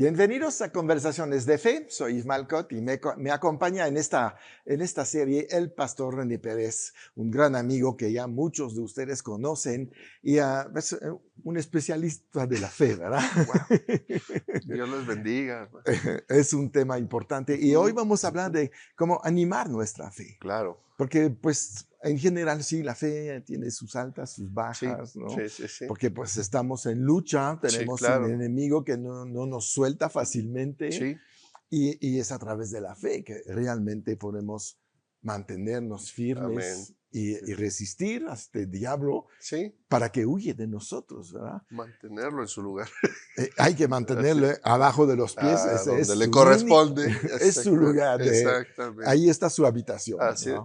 Bienvenidos a Conversaciones de Fe. Soy Ismael Cot y me acompaña en esta serie el pastor René Pérez, un gran amigo que ya muchos de ustedes conocen y es un especialista de la fe, ¿verdad? Wow. Dios les bendiga. Es un tema importante y hoy vamos a hablar de cómo animar nuestra fe. Claro. Porque, pues, en general, sí, la fe tiene sus altas, sus Sí, bajas, ¿no? sí. Porque, pues, estamos en lucha, Sí, tenemos un claro. enemigo que no nos suelta fácilmente Sí, y es a través de la fe que realmente podemos mantenernos amén. firmes y resistir a este diablo Sí, para que huye de nosotros, ¿verdad? mantenerlo en su lugar. Hay que Así, mantenerle abajo de los pies, a ese donde es le su único, corresponde. es su lugar Exactamente. ahí está su habitación, Así es. ¿no?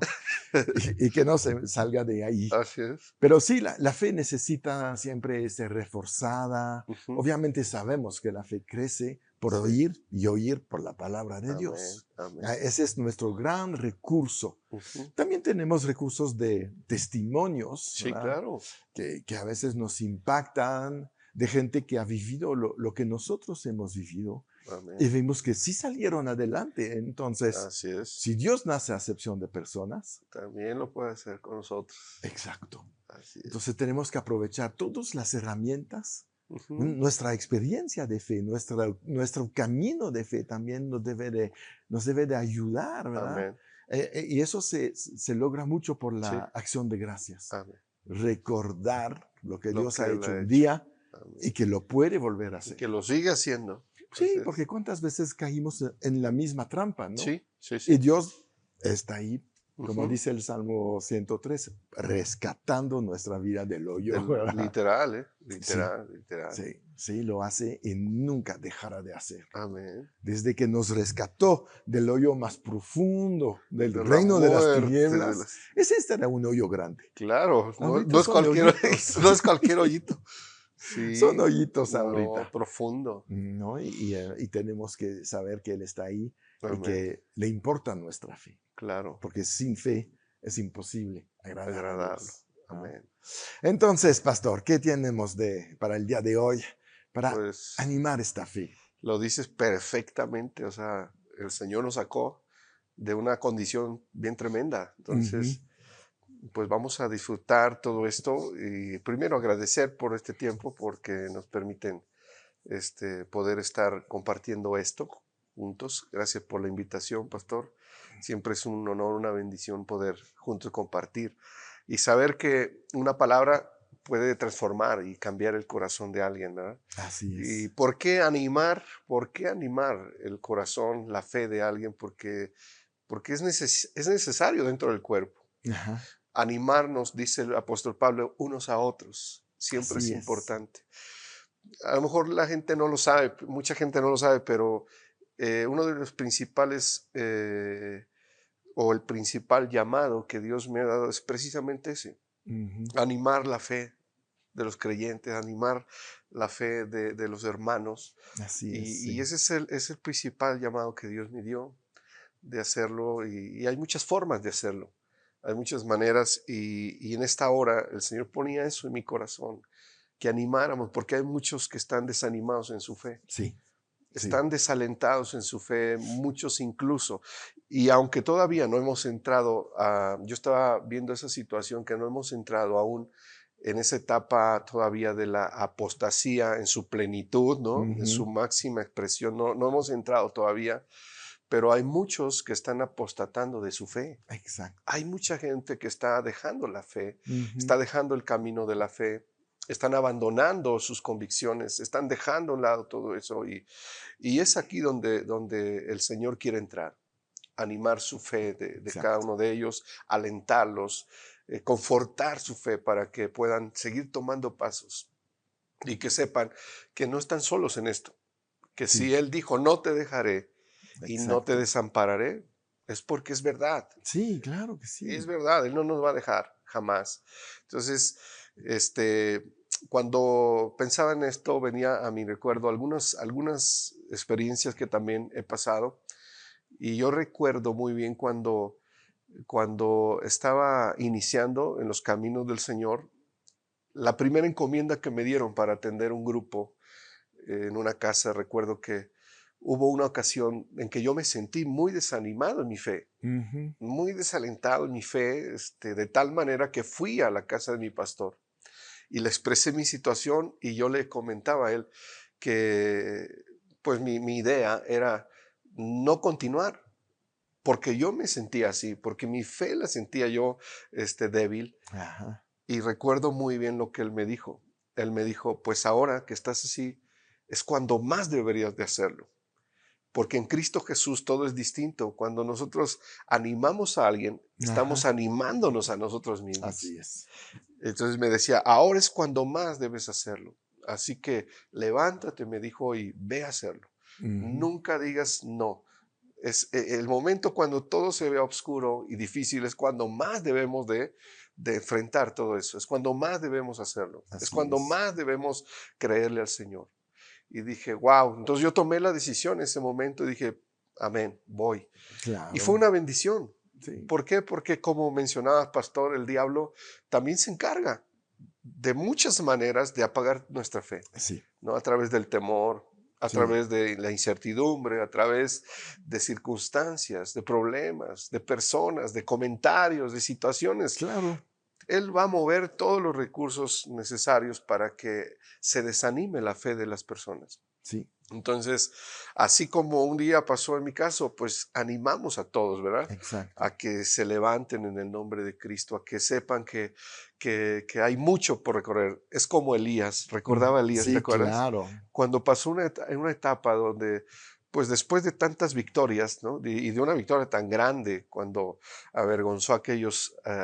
Y que no se salga de ahí. Así es. Pero sí, la fe necesita siempre ser reforzada. Ujú. Obviamente sabemos que la fe crece por Sí, oír y oír por la palabra de amén, Dios. amén. Ese es nuestro gran recurso. Ujú. También tenemos recursos de testimonios, Sí, ¿verdad? claro. Que a veces nos impactan, de gente que ha vivido lo que nosotros hemos vivido y Amén. vemos que sí salieron adelante. Entonces, Así es. si Dios nace a acepción de personas, También lo puede hacer con nosotros. exacto. Así Entonces es. tenemos que aprovechar todas las herramientas, Ujú. nuestra experiencia de fe, nuestro camino de fe también nos debe de ayudar, ¿verdad? Amén. Y eso se logra mucho por Sí, la acción de gracias. amén. Recordar lo que Lo Dios que ha Él hecho ha un hecho. día y Amén. que lo puede volver a Y hacer. que lo sigue haciendo. Así Sí, es. porque cuántas veces caímos en la misma trampa, ¿no? Sí, sí, Y sí. Dios está ahí, como Ujú. dice el Salmo 103, rescatando nuestra vida del hoyo, ¿verdad? Literal, Sí, literal, literal. sí, lo hace y nunca dejará de hacerlo. Amén. Desde que nos rescató del hoyo más profundo, del De la reino de las muerte, tinieblas, este era un hoyo grande. Claro, Ahorita no es son cualquier, hoyitos, no es cualquier hoyito. son Sí, hoyitos no, ahorita. profundo. ¿No? Y tenemos que saber que Él está ahí y Amén. que le importa nuestra fe, Claro, porque sin fe es imposible agradar a agradarlo. Dios, ¿no? Amén. Entonces, pastor, ¿qué tenemos para el día de hoy para Pues animar esta fe? lo dices perfectamente. O sea, el Señor nos sacó de una condición bien tremenda. Ujú. Entonces, pues vamos a disfrutar todo esto y primero agradecer por este tiempo porque nos permiten poder estar compartiendo esto juntos. Gracias por la invitación, pastor. Siempre es un honor, una bendición poder juntos compartir y saber que una palabra puede transformar y cambiar el corazón de alguien, ¿verdad? Así ¿Y es. por qué animar? ¿Por qué animar el corazón, la fe de alguien? Porque es necesario dentro del cuerpo. Ajá. Animarnos, dice el apóstol Pablo, unos a otros. Siempre es Así es. importante. A lo mejor la gente no lo sabe, mucha gente no lo sabe, pero uno de los principales o el principal llamado que Dios me ha dado es precisamente ese, Ujú. animar la fe de los creyentes, animar la fe de los hermanos. Así es, Y sí. ese es el principal llamado que Dios me dio de hacerlo y hay muchas formas de hacerlo. Hay muchas maneras y en esta hora el Señor ponía eso en mi corazón, que animáramos, porque hay muchos que están desanimados en su fe, Sí, sí. están desalentados en su fe, muchos incluso. Y aunque todavía no hemos entrado yo estaba viendo esa situación, que no hemos entrado aún en esa etapa todavía de la apostasía en su plenitud, ¿no? En Ujú. su máxima expresión, no hemos entrado todavía, pero hay muchos que están apostatando de su fe. Exacto. Hay mucha gente que está dejando la fe, Ujú. está dejando el camino de la fe, están abandonando sus convicciones, están dejando a un lado todo eso y es aquí donde el Señor quiere entrar, animar su fe de cada Exacto. uno de ellos, alentarlos, confortar su fe para que puedan seguir tomando pasos y que sepan que no están solos en esto, que si Sí, Él dijo no te dejaré y no te exacto. desampararé, es porque es verdad. Sí, claro que Es sí. verdad, Él no nos va a dejar jamás. Entonces, cuando pensaba en esto, venía a mi recuerdo algunas experiencias que también he pasado. Y yo recuerdo muy bien cuando estaba iniciando en los caminos del Señor, la primera encomienda que me dieron para atender un grupo en una casa, recuerdo que hubo una ocasión en que yo me sentí muy desanimado en mi fe, Ujú. muy desalentado en mi fe, de tal manera que fui a la casa de mi pastor y le expresé mi situación y yo le comentaba a él que pues mi idea era no continuar, porque yo me sentía así, porque mi fe la sentía yo débil. Ajá. Y recuerdo muy bien lo que él me dijo. Él me dijo, pues ahora que estás así, es cuando más deberías de hacerlo. Porque en Cristo Jesús todo es distinto. Cuando nosotros animamos a alguien, estamos Ajá. animándonos a nosotros Así mismos. es. Entonces me decía, ahora es cuando más debes hacerlo. Así que levántate, me dijo, y ve a hacerlo. Ujú. Nunca digas no. Es el momento cuando todo se ve oscuro y difícil, es cuando más debemos de enfrentar todo eso. Es cuando más debemos hacerlo. Es Así cuando es. más debemos creerle al Señor. Y dije, wow. Entonces yo tomé la decisión en ese momento y dije, amén, voy. Y fue Claro. una bendición. Sí. ¿Por qué? Porque como mencionabas, pastor, el diablo también se encarga de muchas maneras de apagar nuestra fe, Sí. ¿no? A través del temor, a Sí. través de la incertidumbre, a través de circunstancias, de problemas, de personas, de comentarios, de situaciones. Claro. Él va a mover todos los recursos necesarios para que se desanime la fe de las personas. Sí. Entonces, así como un día pasó en mi caso, pues animamos a todos, ¿verdad? Exacto. A que se levanten en el nombre de Cristo, a que sepan que hay mucho por recorrer. Es como Elías, recordaba a Elías, ¿te Sí, acuerdas? claro. Cuando pasó en una etapa donde, pues después de tantas victorias, ¿no? Y de una victoria tan grande, cuando avergonzó a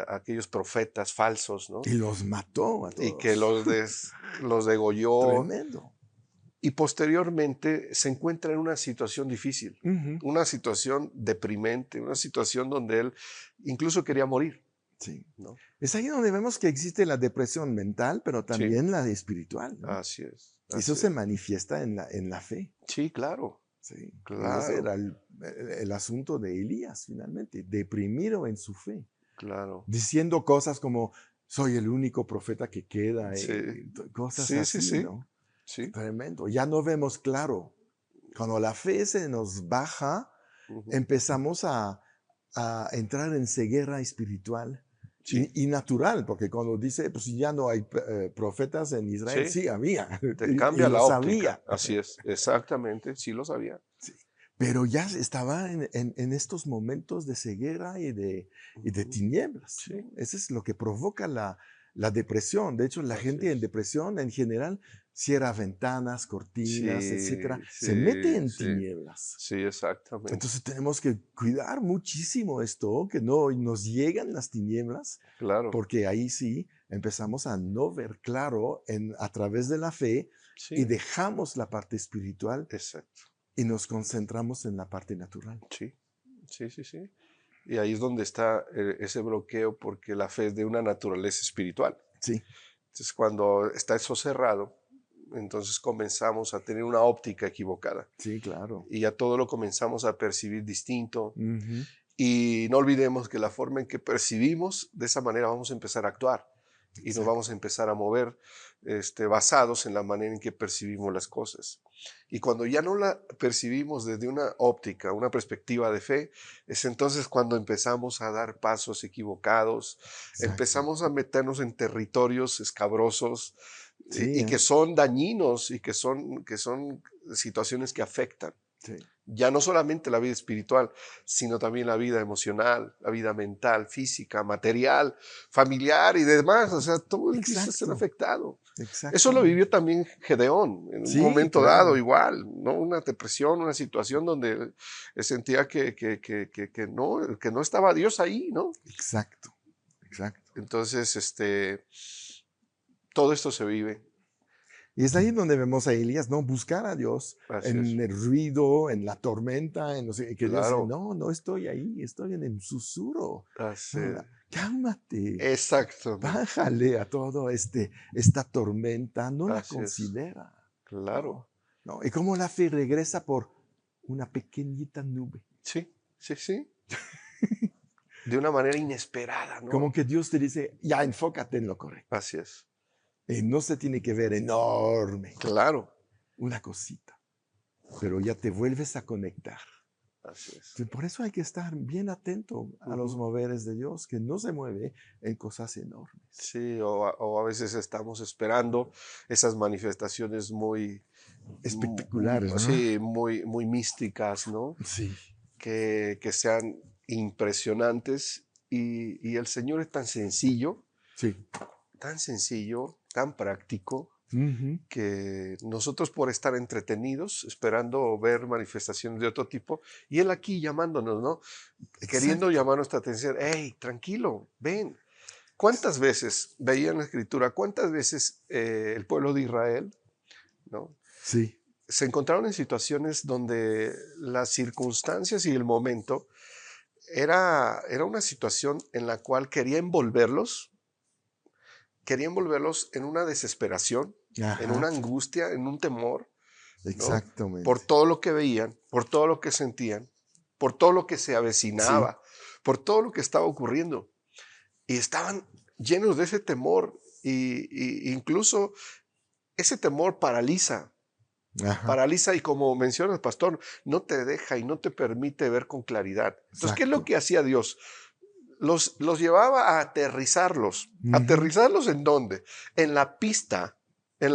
aquellos profetas falsos, ¿no? Y los mató a Y que todos. los degolló, Tremendo. y posteriormente se encuentra en una situación difícil, Ujú. una situación deprimente, una situación donde él incluso quería morir, Sí. ¿no? Es ahí donde vemos que existe la depresión mental, pero Sí, también la espiritual, ¿no? así es, Y eso así se es. manifiesta en la fe. Sí, claro, Sí. Y ese era claro, el asunto de Elías, finalmente, deprimido en su fe, claro. diciendo cosas como, soy el único profeta que queda, Sí, cosas sí, sí, así, sí, ¿no? sí. Tremendo. Ya no vemos claro. Cuando la fe se nos baja, Ujú. empezamos a entrar en ceguera espiritual Sí, y natural, porque cuando dice, pues ya no hay profetas en Israel, sí, sí había, te y cambia lo la óptica, sabía. así es, exactamente, sí lo sabía. Sí. Pero ya estaba en estos momentos de ceguera y de Ujú. tinieblas, Sí, ¿no? Eso es lo que provoca la depresión. De hecho, la así gente en es. depresión en general cierra ventanas, cortinas, etcétera, Sí, se mete sí, en sí, tinieblas. sí, exactamente, Entonces tenemos que cuidar muchísimo esto, que no nos llegan las tinieblas, claro, porque ahí sí empezamos a no ver claro a través de la fe y sí, dejamos la parte espiritual exacto. y nos concentramos en la parte natural. Sí, sí, sí, sí. Y ahí es donde está ese bloqueo porque la fe es de una naturaleza espiritual. Sí, Entonces, cuando está eso cerrado, entonces comenzamos a tener una óptica equivocada sí, claro. y ya todo lo comenzamos a percibir distinto. Ujú. Y no olvidemos que la forma en que percibimos, de esa manera vamos a empezar a actuar y nos vamos a Exacto. empezar a mover basados en la manera en que percibimos las cosas. Y cuando ya no la percibimos desde una óptica, una perspectiva de fe, es entonces cuando empezamos a dar pasos equivocados, Exacto. empezamos a meternos en territorios escabrosos Sí, y que son dañinos y que son situaciones que afectan sí. ya no solamente la vida espiritual, sino también la vida emocional, la vida mental, física, material, familiar y demás. O sea, todo empieza a ser Exacto. afectado. Eso lo vivió Exactamente. también Gedeón en un Sí, momento dado, claro. igual, ¿no? Una depresión, una situación donde sentía que no estaba Dios ahí, ¿no? Exacto. Exacto. Entonces, todo esto se vive. Y es ahí donde vemos a Elías, ¿no? Buscar a Dios Así en es. el ruido, en la tormenta, en no sé, que Dios dice, Claro. no, no estoy ahí, estoy en el susurro. Así No, es. cálmate, Exactamente. bájale a todo esta tormenta, no la Así es. considera, Claro. ¿no? ¿No? Y como la fe regresa por una pequeñita nube. Sí, sí, sí. De una manera inesperada, Como ¿no? que Dios te dice, ya enfócate en lo correcto. Así es. Y no se tiene que ver enorme, Claro, una cosita. pero ya te vuelves a conectar. Así es. Por eso hay que estar bien atento a los Ujú. moveres de Dios, que no se mueve en cosas enormes. Sí, o a veces estamos esperando esas manifestaciones muy, Espectaculares, ¿no? sí, muy místicas, ¿no? Sí, Que sean impresionantes y el Señor es sí. tan sencillo, tan práctico, Ujú. que nosotros por estar entretenidos, esperando ver manifestaciones de otro tipo, y Él aquí llamándonos, ¿no? Queriendo Exacto. llamar nuestra atención, hey, tranquilo, ven. ¿Cuántas veces, veía en la Escritura, cuántas veces el pueblo de Israel, ¿no? Sí. Se encontraron en situaciones donde las circunstancias y el momento era una situación en la cual quería envolverlos en una desesperación, en una Ajá. angustia, en un temor, ¿no? Por Exactamente. todo lo que veían, por todo lo que sentían, por todo lo que se Sí. avecinaba, por todo lo que estaba ocurriendo. Y estaban llenos de ese temor y incluso ese temor Ajá. paraliza y como menciona el pastor, no te deja y no te permite ver con claridad. Entonces, ¿qué es lo Exacto. que hacía Dios? Los llevaba a aterrizarlos. Ujú. ¿Aterrizarlos en dónde? En la pista de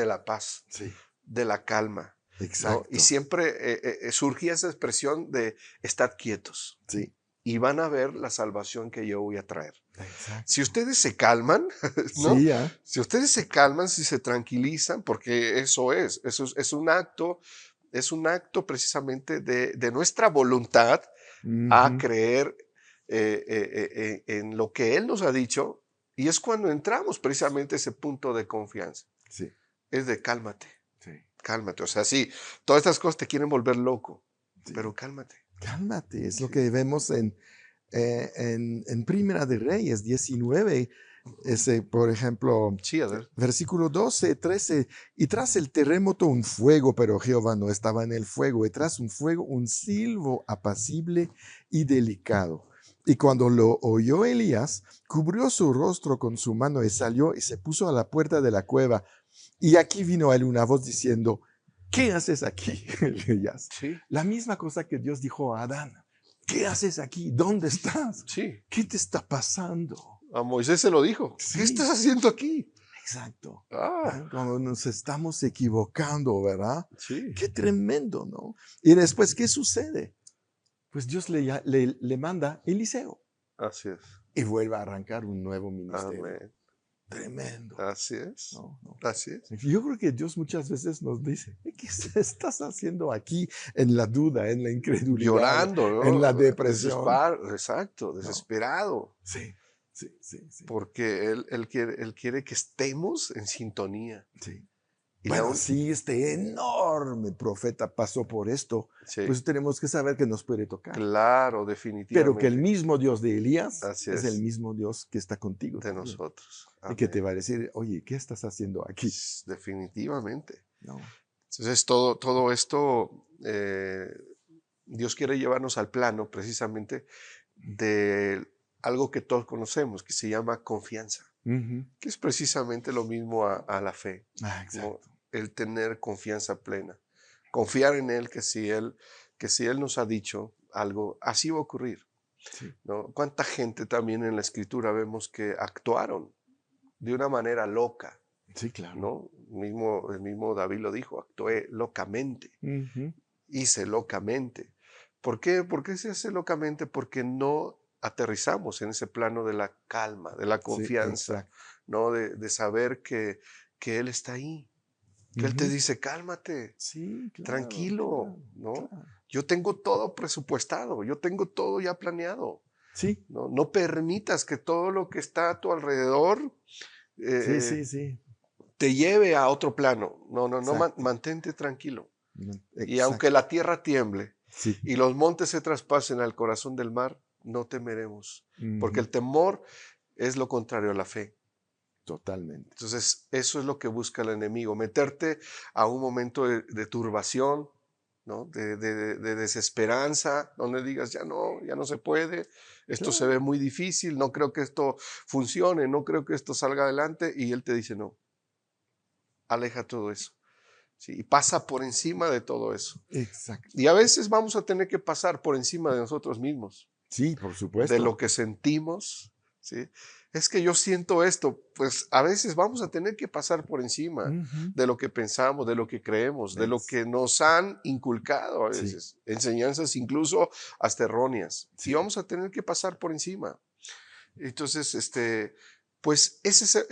la paz, Sí. de la calma, ¿no? Y Exacto. siempre surgía esa expresión de estar quietos Sí. y van a ver la salvación que yo voy a traer. Si Exacto. ustedes se calman, ¿no? Sí, ¿ah? Si ustedes se calman, si se tranquilizan, porque es un acto precisamente de nuestra voluntad a Ujú. creer en lo que Él nos ha dicho, y es cuando entramos precisamente a ese punto de confianza. Sí. Es de cálmate, Sí. cálmate. O sea, sí, todas estas cosas te quieren volver loco, Sí. pero cálmate. Cálmate, es lo Sí. que vemos en Primera de Reyes 19, Ujú. ese, por ejemplo, Sí, a ver. versículo 12, 13, y tras el terremoto un fuego, pero Jehová no estaba en el fuego, y tras un fuego un silbo apacible y delicado. Y cuando lo oyó Elías, cubrió su rostro con su mano y salió y se puso a la puerta de la cueva. Y aquí vino a él una voz diciendo, ¿qué haces aquí, Elías? Sí, La misma cosa que Dios dijo a Adán. ¿Qué haces aquí? ¿Dónde estás? sí. ¿Qué te está pasando? A Moisés se lo dijo. ¿Qué estás Sí, haciendo aquí? exacto. Ah, Cuando nos estamos equivocando, ¿verdad? sí, Qué tremendo, ¿no? Y después, ¿qué sucede? Pues Dios le manda Eliseo así es. y vuelve a arrancar un nuevo ministerio. Amén. Tremendo. Así es. No, no. Así es. Yo creo que Dios muchas veces nos dice, ¿qué estás haciendo aquí en la duda, en la incredulidad, Llorando, en la ¿no? depresión? Exacto, No, desesperado. sí, sí, sí, sí, Porque él quiere que estemos en sintonía. sí. Y la Bueno, un- si este enorme profeta pasó por esto, sí, pues tenemos que saber que nos puede tocar. claro, Pero que el definitivamente. mismo Dios de Elías Así es el es, mismo Dios que está contigo de también. nosotros. Y que te Amén. va a decir, oye, ¿qué estás haciendo aquí? Definitivamente. No. Entonces, todo esto, Dios quiere llevarnos al plano precisamente de algo que todos conocemos, que se llama confianza, Ujú. que es precisamente lo mismo a la fe, Ah, ¿no? exacto. El tener confianza plena, confiar en Él que si Él nos ha dicho algo, así va a ocurrir, Sí, ¿no? ¿Cuánta gente también en la Escritura vemos que actuaron de una manera loca, sí, claro. ¿no? El mismo David lo dijo, actué locamente, Ujú. hice locamente. ¿Por qué? ¿Por qué se hace locamente? Porque no aterrizamos en ese plano de la calma, de la Sí, confianza, exacto. ¿no? De saber que Él está ahí, que Él te Ujú. dice, cálmate, Sí, claro, tranquilo, claro, ¿no? claro. Yo tengo todo presupuestado, yo tengo todo ya planeado, Sí, ¿no? No permitas que todo lo que está a tu alrededor sí, eh, sí, sí. te lleve a otro plano. No, no, no, Exacto. mantente tranquilo. Y aunque Exacto. la tierra tiemble Sí. y los montes se traspasen al corazón del mar, no temeremos, porque Ujú. el temor es lo contrario a la fe. Totalmente. Entonces, eso es lo que busca el enemigo, meterte a un momento de turbación, ¿no? De desesperanza, donde digas, ya no se puede, esto se ve Claro. muy difícil, no creo que esto funcione, no creo que esto salga adelante, y él te dice, no, aleja todo eso. ¿sí? Y pasa por encima de todo eso. Exacto. Y a veces vamos a tener que pasar por encima de nosotros mismos, Sí, por de supuesto. lo que sentimos, ¿sí? Es que yo siento esto, pues a veces vamos a tener que pasar por encima Ujú. de lo que pensamos, de lo que creemos, de lo Ex- que nos han inculcado a Sí, veces, enseñanzas incluso hasta erróneas, y sí. vamos a tener que pasar por encima. Entonces, pues ese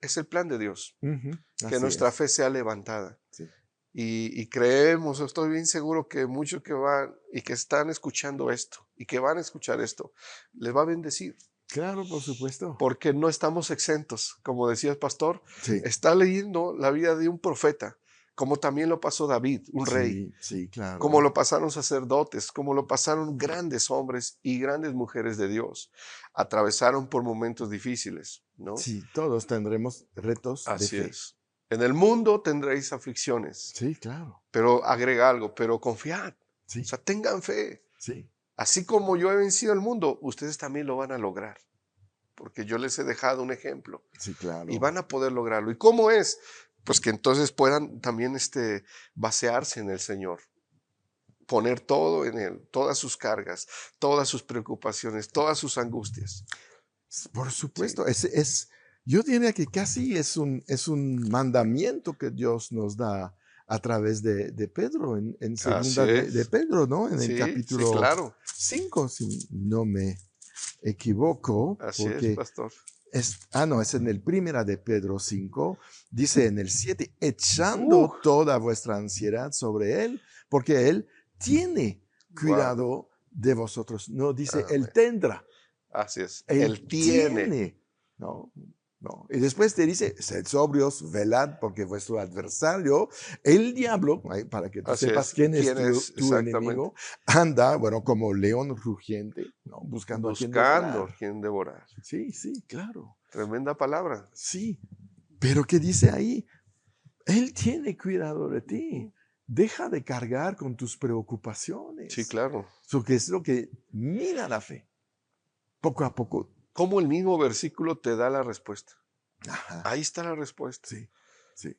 es el plan de Dios, Ujú. que Así nuestra es. fe sea levantada. Sí. Y creemos, estoy bien seguro que muchos que van y que están escuchando esto y que van a escuchar esto, les va a bendecir, Claro, por supuesto. porque no estamos exentos. Como decía el pastor, Sí, está leyendo la vida de un profeta, como también lo pasó David, un rey, sí, sí, como claro. lo pasaron sacerdotes, como lo pasaron grandes hombres y grandes mujeres de Dios. Atravesaron por momentos difíciles, ¿no? Sí, todos tendremos retos de Así fe. es. En el mundo tendréis aflicciones, Sí, claro. pero agrega algo, pero confiad. O Sí, sea, tengan fe. sí, Así como yo he vencido el mundo, ustedes también lo van a lograr, porque yo les he dejado un ejemplo sí, y claro. van a poder lograrlo. ¿Y cómo es? Pues que entonces puedan también basearse en el Señor, poner todo en Él, todas sus cargas, todas sus preocupaciones, todas sus angustias. Por Sí, supuesto, yo diría que casi es un mandamiento que Dios nos da a través de Pedro, en así segunda de es. Pedro, ¿no? En el Sí, sí, capítulo claro. 5 si no me equivoco, Así es, porque pastor. no, es en el primera de Pedro 5, dice en el 7, Uh, echando toda vuestra ansiedad sobre Él, porque Él tiene wow. cuidado de vosotros. No dice Él Amén. tendrá. Así es. Él Él tiene. tiene, ¿no? No. Y después te dice, sed sobrios, velad, porque vuestro adversario, el diablo, para que tú Así sepas es. quién es ¿Quién tu, es tu exactamente? enemigo, anda, bueno, como león rugiente, ¿no? Buscando a quien Buscando devorar. a quien devorar. Sí, sí, claro. Tremenda palabra. Sí. Pero ¿qué dice ahí? Él tiene cuidado de Ujú. ti. Deja de cargar con tus Sí, preocupaciones. claro. Eso que es lo que mina la fe. Poco a poco. Cómo el mismo versículo te da la respuesta. Ajá. Ahí está la respuesta. Sí, sí.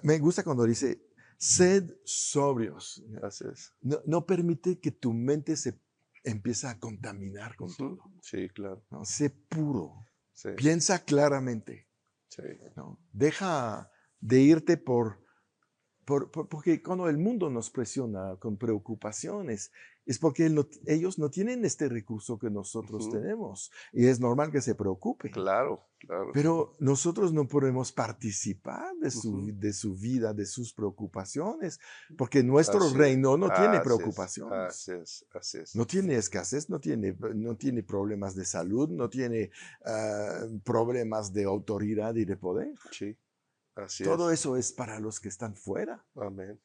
Me gusta cuando dice, sed sobrios. Así es. No, no permite que tu mente se empiece a contaminar con Ujú. todo. Sí, claro. ¿No? Sé puro. Sí, Piensa claramente. sí. ¿No? Deja de irte porque cuando el mundo nos presiona con preocupaciones, es porque ellos no tienen este recurso que nosotros Ujú. tenemos. Y es normal que se preocupen. Claro, claro. Pero nosotros no podemos participar de su, Ujú. de su vida, de sus preocupaciones, porque nuestro Así es. reino no tiene Así es. preocupaciones. Así es. Así es. No tiene escasez, no tiene problemas de salud, no tiene problemas de autoridad y de poder. Sí, así Todo es. eso es para los que están fuera. Amén.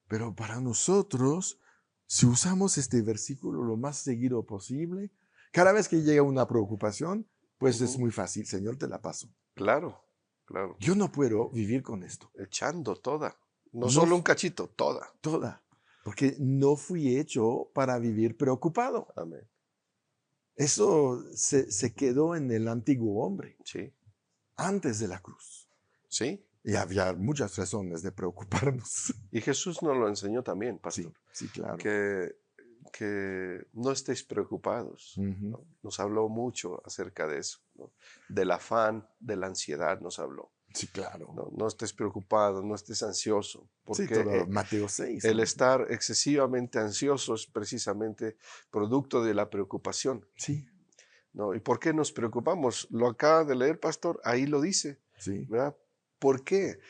Pero para nosotros, si usamos este versículo lo más seguido posible, cada vez que llega una preocupación, pues es Ujú. muy fácil, Señor, te la paso. Claro, claro. Yo no puedo vivir con esto. Echando toda. No No solo un cachito, toda. toda. Porque no fui hecho para vivir preocupado. Amén. Eso se quedó en el antiguo hombre, Sí, antes de la cruz. sí. Y había muchas razones de preocuparnos. Y Jesús nos lo enseñó también, pastor, Sí, sí, claro. que no estéis preocupados, Ujú. ¿no? Nos habló mucho acerca de eso, ¿no? Del afán, de la ansiedad nos habló. Sí, claro. No, no estés preocupado, no estés ansioso, Sí, porque todo Mateo 6, el ¿no? estar excesivamente ansioso es precisamente producto de la preocupación, Sí, ¿no? ¿Y por qué nos preocupamos? Lo acaba de leer, pastor, ahí lo dice, sí. ¿verdad? ¿Por qué?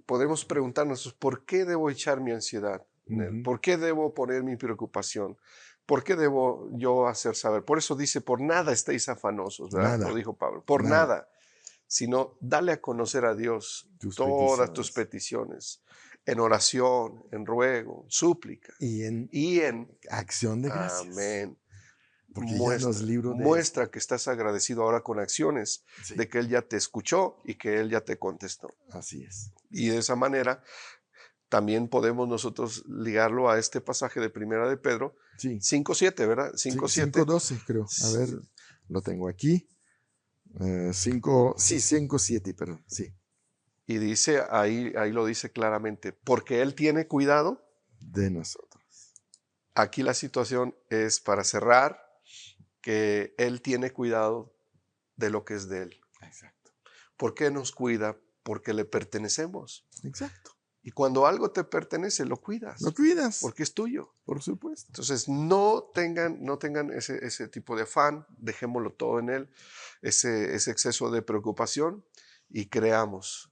Podemos preguntarnos, ¿por qué debo echar mi ansiedad en Él? Ujú. ¿Por qué debo poner mi preocupación? ¿Por qué debo yo hacer saber? Por eso dice, por nada estéis afanosos, ¿verdad? Lo Nada, dijo Pablo, por nada. nada, sino dale a conocer a Dios Tus todas tus peticiones. peticiones, en oración, en ruego, súplica, Y en y en acción de gracias. amén. Porque ya nos libró de esto. Muestra que estás agradecido ahora con acciones Sí, de que Él ya te escuchó y que Él ya te contestó. así es. Y de esa manera también podemos nosotros ligarlo a este pasaje de Primera de Pedro Sí, 5:7, ¿verdad? sí, 5:7. 5:12 creo. A ver, lo tengo aquí. 5, sí, 5:7, perdón. Sí. Y dice, ahí lo dice claramente, porque Él tiene cuidado. de nosotros. Aquí la situación es, para cerrar, que Él tiene cuidado de lo que es de Él. Exacto. ¿Por qué nos cuida? Porque le pertenecemos. Exacto. Y cuando algo te pertenece, lo Lo cuidas, cuidas, porque es tuyo. por supuesto. Entonces, no tengan ese tipo de afán, dejémoslo todo en Él, ese exceso de preocupación, y creamos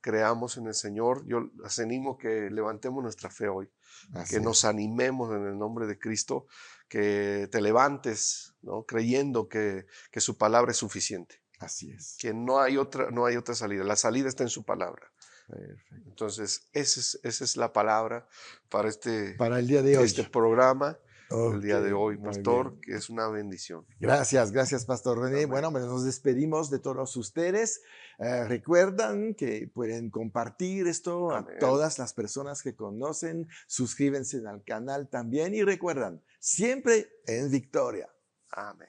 en el Señor. Yo les animo que levantemos nuestra fe hoy, Así que nos es. animemos en el nombre de Cristo, que te levantes, ¿no?, creyendo que su palabra es suficiente, Así es. que no hay otra salida. La salida está en su palabra. Perfecto. Entonces, esa es la palabra para Para el día de hoy. programa, el Ok, día de hoy, muy pastor, bien. que es una bendición. Gracias, Pastor René. Amén. Bueno, pues nos despedimos de todos ustedes. Recuerdan que pueden compartir esto a Amén. todas las personas que conocen. Suscríbanse al canal también y recuerdan, siempre en victoria. Amén.